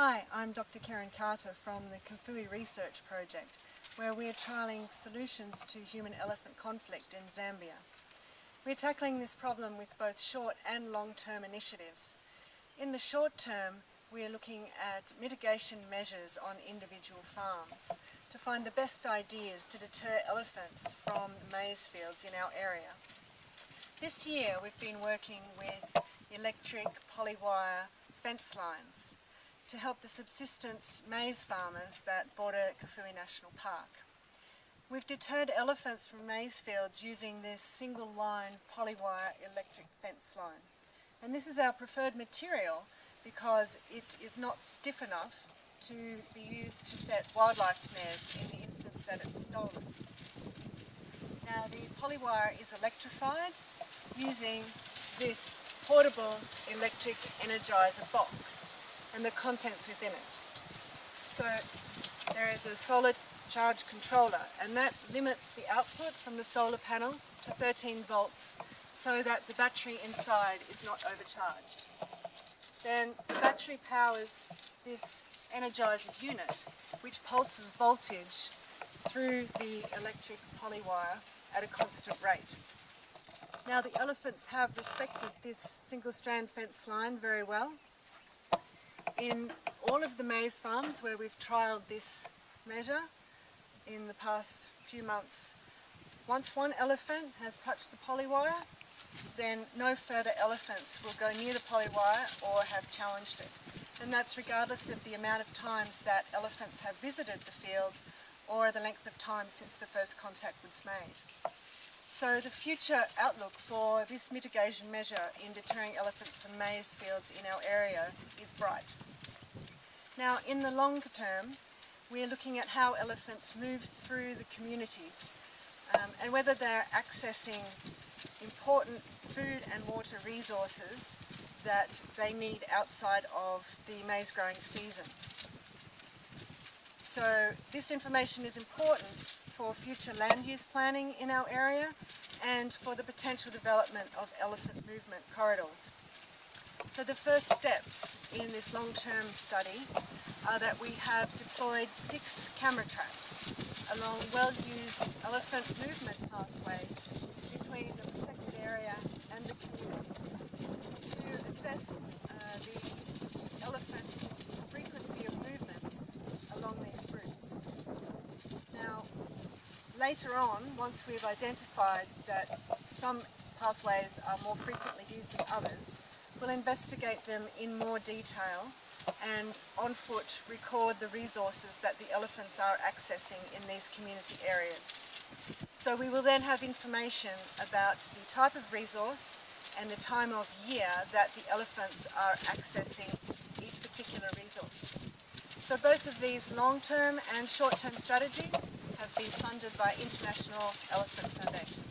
Hi, I'm Dr. Karen Carter from the Kafue Research Project, where we are trialling solutions to human-elephant conflict in Zambia. We're tackling this problem with both short and long-term initiatives. In the short term, we are looking at mitigation measures on individual farms to find the best ideas to deter elephants from maize fields in our area. This year we've been working with electric polywire fence lines to help the subsistence maize farmers that border Kafue National Park. We've deterred elephants from maize fields using this single line polywire electric fence line. And this is our preferred material because it is not stiff enough to be used to set wildlife snares in the instance that it's stolen. Now the polywire is electrified using this portable electric energizer box and the contents within it. So there is a solar charge controller, and that limits the output from the solar panel to 13 volts so that the battery inside is not overcharged. Then the battery powers this energizer unit, which pulses voltage through the electric polywire at a constant rate. Now the elephants have respected this single strand fence line very well. In all of the maize farms where we've trialled this measure in the past few months, once one elephant has touched the polywire, then no further elephants will go near the polywire or have challenged it. And that's regardless of the amount of times that elephants have visited the field or the length of time since the first contact was made. So the future outlook for this mitigation measure in deterring elephants from maize fields in our area is bright. Now in the longer term, we're looking at how elephants move through the communities and whether they're accessing important food and water resources that they need outside of the maize growing season. So this information is important for future land use planning in our area and for the potential development of elephant movement corridors. So the first steps in this long-term study are that we have deployed 6 camera traps along well-used elephant movement pathways between the protected area and the communities to assess the elephant frequency of movements along these routes. Now, later on, once we've identified that some pathways are more frequently used than others, we'll investigate them in more detail and on foot record the resources that the elephants are accessing in these community areas. So we will then have information about the type of resource and the time of year that the elephants are accessing each particular resource. So both of these long-term and short-term strategies have been funded by International Elephant Foundation.